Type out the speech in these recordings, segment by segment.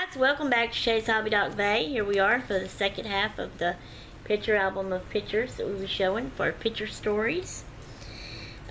guys, welcome back to Shay's Hobby Doc Bay. Here we are for the second half of the picture album of pictures that we'll be showing for picture stories.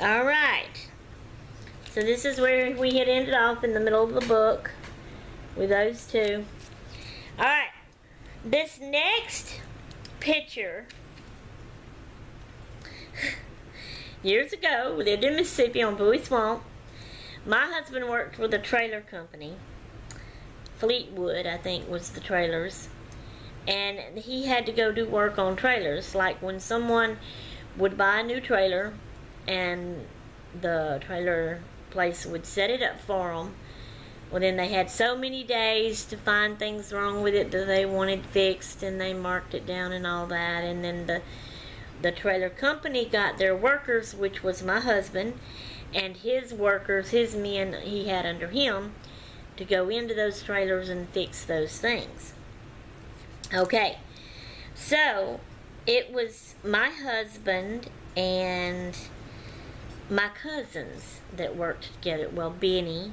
Alright, so this is where we had ended off in the middle of the book with those two. Alright, this next picture, years ago, we lived in Mississippi on Bowie Swamp. My husband worked for the trailer company. Fleetwood, I think, was the trailers. And he had to go do work on trailers. Like when someone would buy a new trailer and the trailer place would set it up for them. Well, then they had so many days to find things wrong with it that they wanted fixed, and they marked it down and all that. And then the trailer company got their workers, which was my husband, and his workers, his men he had under him, to go into those trailers and fix those things. Okay, so it was my husband and my cousins that worked together. Well, Benny,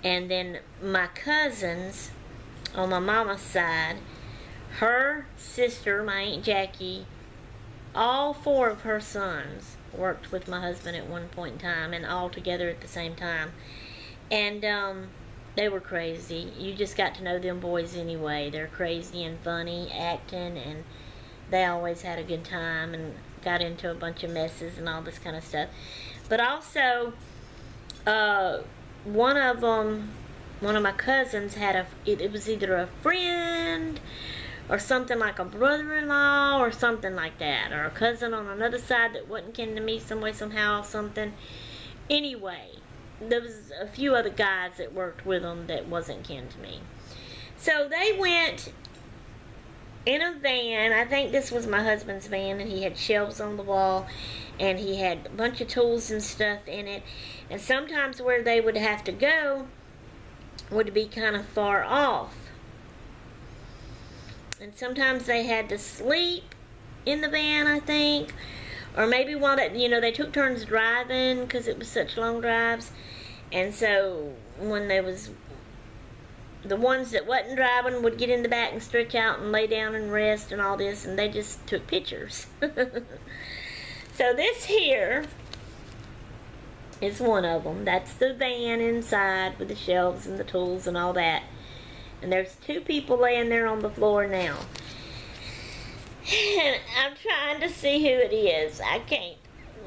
and then my cousins on my mama's side, her sister, my Aunt Jackie, all four of her sons worked with my husband at one point in time, and all together at the same time. And they were crazy. You just got to know them boys anyway. They're crazy and funny, acting, and they always had a good time and got into a bunch of messes and all this kind of stuff. But also, one of my cousins had it was either a friend or something like a brother-in-law or something like that, or a cousin on another side that wasn't kin to me some way, somehow, something. Anyway, there was a few other guys that worked with them that wasn't kin to me. So they went in a van. I think this was my husband's van, and he had shelves on the wall, and he had a bunch of tools and stuff in it. And sometimes where they would have to go would be kind of far off. And sometimes they had to sleep in the van, I think. Or maybe while they took turns driving because it was such long drives. And so when the ones that wasn't driving would get in the back and stretch out and lay down and rest and all this, and they just took pictures. So this here is one of them. That's the van inside with the shelves and the tools and all that. And there's two people laying there on the floor now. And I'm trying to see who it is. I can't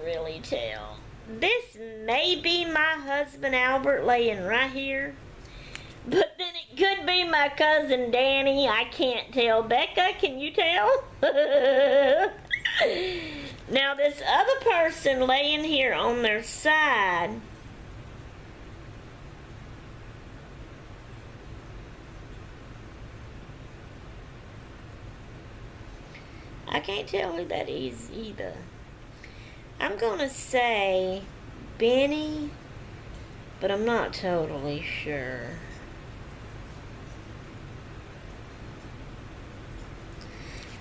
really tell. This may be my husband Albert laying right here. But then it could be my cousin Danny. I can't tell. Becca, can you tell? Now this other person laying here on their side, I can't tell who that is either. I'm gonna say Benny, but I'm not totally sure.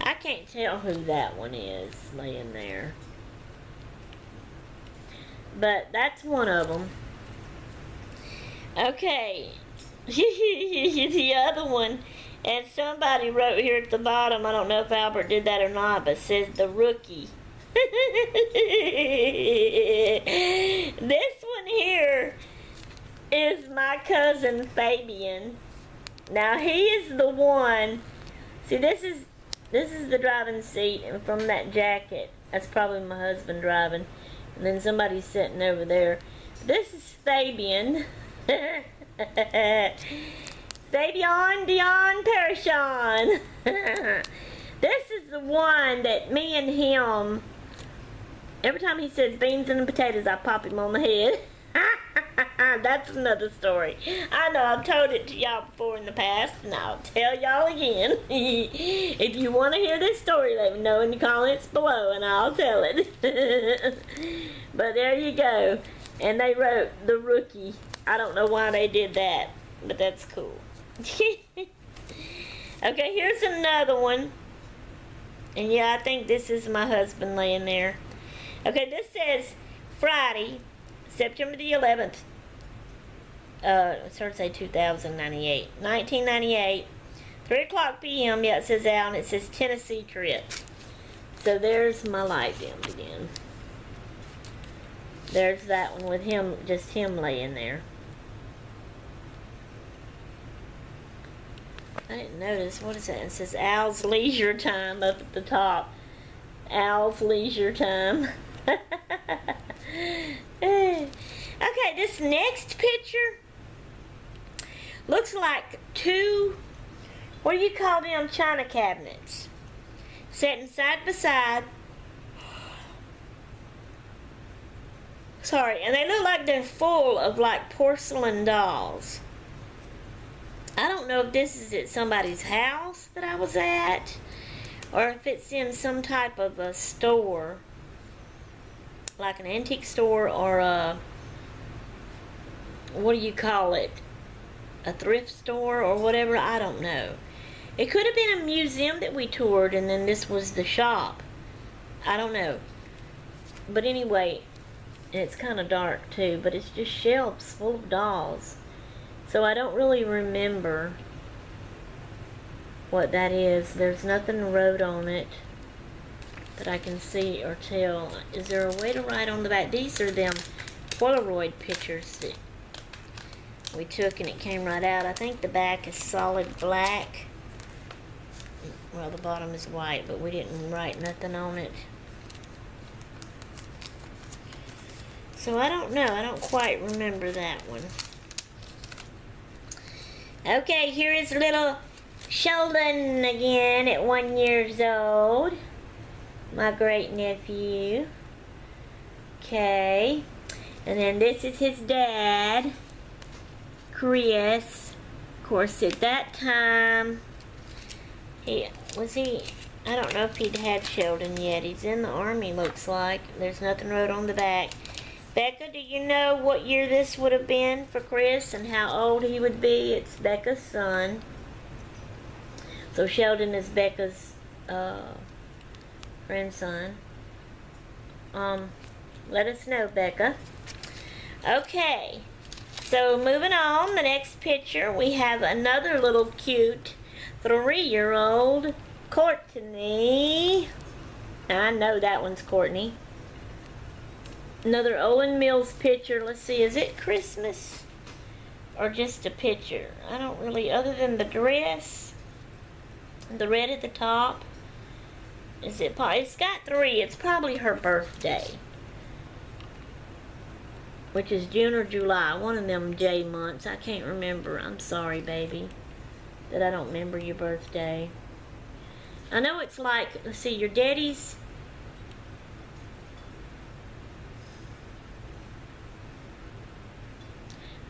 I can't tell who that one is laying there. But that's one of them. Okay. The other one. And somebody wrote here at the bottom, I don't know if Albert did that or not, but says the rookie. This one here is my cousin Fabian. Now he is the one. See, this is the driving seat, and from that jacket, that's probably my husband driving. And then somebody's sitting over there. This is Fabian. Fabian Dion Parishon. This is the one that me and him, every time he says beans and potatoes, I pop him on the head. That's another story. I know I've told it to y'all before in the past, and I'll tell y'all again. If you want to hear this story, let me know in the comments below, and I'll tell it. But there you go. And they wrote the rookie. I don't know why they did that, but that's cool. Okay, here's another one. And yeah, I think this is my husband laying there. Okay, this says Friday, September the 11th, It's hard to say 2098. 1998. 3 o'clock p.m. Yeah, it says out, and it says Tennessee trip. So there's my light dimmed again. There's that one with him, just him laying there. I didn't notice. What is that? It says Al's leisure time up at the top. Al's leisure time. Okay, this next picture looks like two, what do you call them, china cabinets, sitting side by side. Sorry, and they look like they're full of like porcelain dolls. I don't know if this is at somebody's house that I was at, or if it's in some type of a store, like an antique store, or a, what do you call it, a thrift store or whatever. I don't know. It could have been a museum that we toured and then this was the shop. I don't know. But anyway, and it's kind of dark too, but it's just shelves full of dolls. So I don't really remember what that is. There's nothing wrote on it that I can see or tell. Is there a way to write on the back? These are them Polaroid pictures that we took and it came right out. I think the back is solid black. Well, the bottom is white, but we didn't write nothing on it. So I don't know. I don't quite remember that one. Okay, here is little Sheldon again at 1 year old. My great nephew. Okay. And then this is his dad, Chris. Of course, at that time, I don't know if he'd had Sheldon yet. He's in the Army, looks like. There's nothing wrote on the back. Becca, do you know what year this would have been for Chris and how old he would be? It's Becca's son. So Sheldon is Becca's grandson. Let us know, Becca. Okay, so moving on, the next picture, we have another little cute 3-year-old Courtney. I know that one's Courtney. Another Owen Mills picture. Let's see, is it Christmas or just a picture? I don't really, other than the dress, the red at the top. Is it? It's got 3. It's probably her birthday, which is June or July. One of them J months. I can't remember. I'm sorry, baby, that I don't remember your birthday. I know it's like, let's see, your daddy's.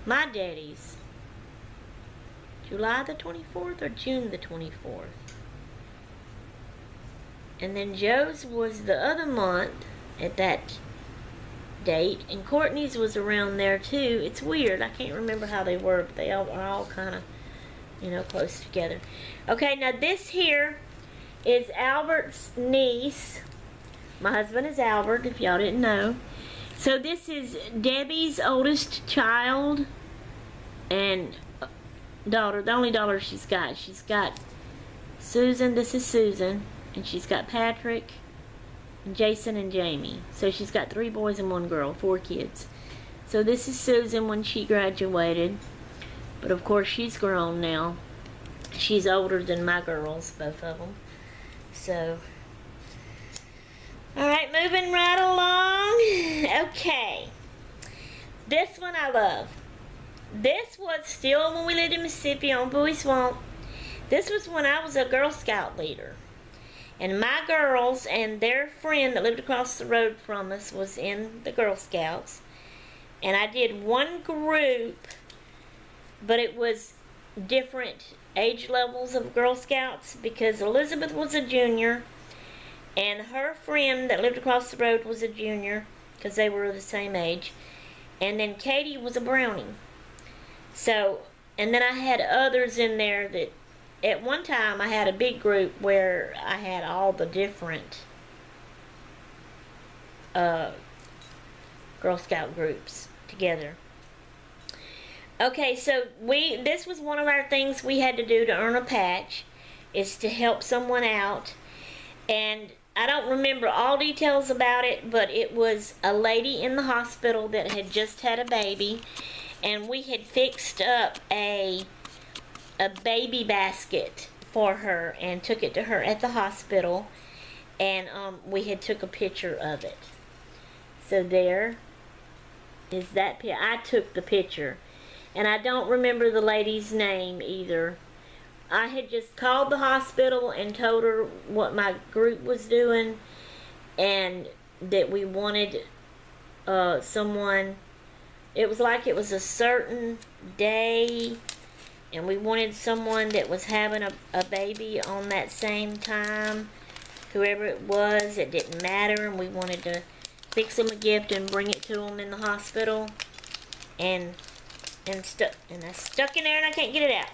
My daddy's July the 24th or June the 24th. And then Joe's was the other month at that date. And Courtney's was around there too. It's weird. I can't remember how they were, but they all are all kind of, you know, close together. Okay, now this here is Albert's niece. My husband is Albert, if y'all didn't know. So this is Debbie's oldest child and daughter, the only daughter she's got. She's got Susan, this is Susan, and she's got Patrick, and Jason, and Jamie. So she's got 3 boys and 1 girl, 4 kids. So this is Susan when she graduated, but of course she's grown now. She's older than my girls, both of them. So, alright, moving right along. Okay. This one I love. This was still when we lived in Mississippi on Bowie Swamp. This was when I was a Girl Scout leader. And my girls and their friend that lived across the road from us was in the Girl Scouts. And I did one group, but it was different age levels of Girl Scouts because Elizabeth was a junior and her friend that lived across the road was a junior because they were the same age, and then Katie was a brownie. So, and then I had others in there that at one time I had a big group where I had all the different Girl Scout groups together. Okay, so this was one of our things we had to do to earn a patch, is to help someone out. And I don't remember all details about it, but it was a lady in the hospital that had just had a baby, and we had fixed up a baby basket for her and took it to her at the hospital, and we had took a picture of it. So there is that picture. I took the picture, and I don't remember the lady's name either. I had just called the hospital and told her what my group was doing, and that we wanted someone. It was like it was a certain day, and we wanted someone that was having a baby on that same time. Whoever it was, it didn't matter, and we wanted to fix them a gift and bring it to them in the hospital. And I stuck in there and I can't get it out.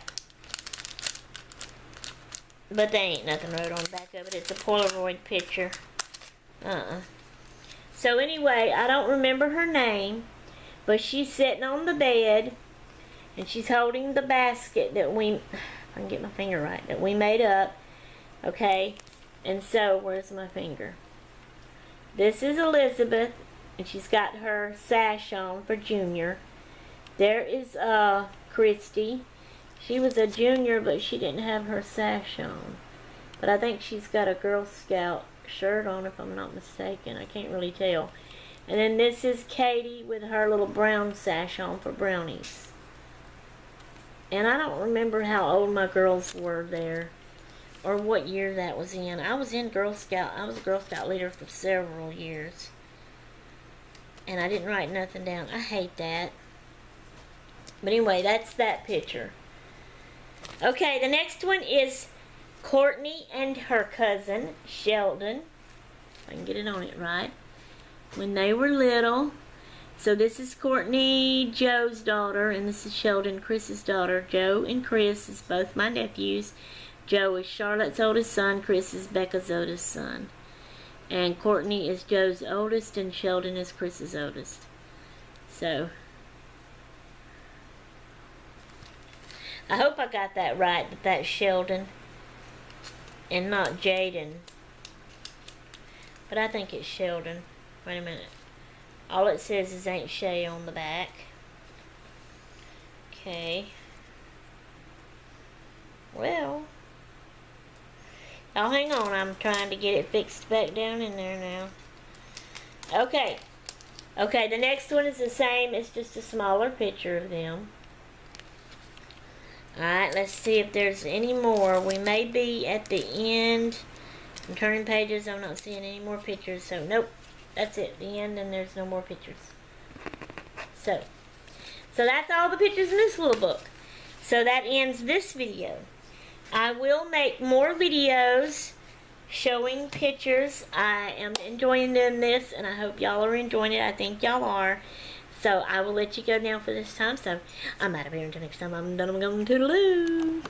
But there ain't nothing wrote on the back of it. It's a Polaroid picture. So anyway, I don't remember her name, but she's sitting on the bed, and she's holding the basket that if I can get my finger right, that we made up. Okay, and so where's my finger? This is Elizabeth, and she's got her sash on for Junior. There is Christy. She was a junior, but she didn't have her sash on. But I think she's got a Girl Scout shirt on, if I'm not mistaken. I can't really tell. And then this is Katie with her little brown sash on for brownies. And I don't remember how old my girls were there, or what year that was in. I was in Girl Scout. I was a Girl Scout leader for several years. And I didn't write nothing down. I hate that. But anyway, that's that picture. Okay, the next one is Courtney and her cousin, Sheldon. If I can get it on it right. When they were little. So this is Courtney, Joe's daughter, and this is Sheldon, Chris's daughter. Joe and Chris is both my nephews. Joe is Charlotte's oldest son. Chris is Becca's oldest son. And Courtney is Joe's oldest, and Sheldon is Chris's oldest. So I hope I got that right, that that's Sheldon and not Jaden. But I think it's Sheldon. Wait a minute. All it says is ain't Shay on the back. Okay. Well, y'all hang on. I'm trying to get it fixed back down in there now. Okay. Okay, the next one is the same. It's just a smaller picture of them. Alright, let's see if there's any more. We may be at the end. I'm turning pages. I'm not seeing any more pictures. So, nope. That's it. The end, and there's no more pictures. So that's all the pictures in this little book. So that ends this video. I will make more videos showing pictures. I am enjoying doing this, and I hope y'all are enjoying it. I think y'all are. So I will let you go now for this time. So I'm out of here until next time. I'm done. I'm going to toodaloo.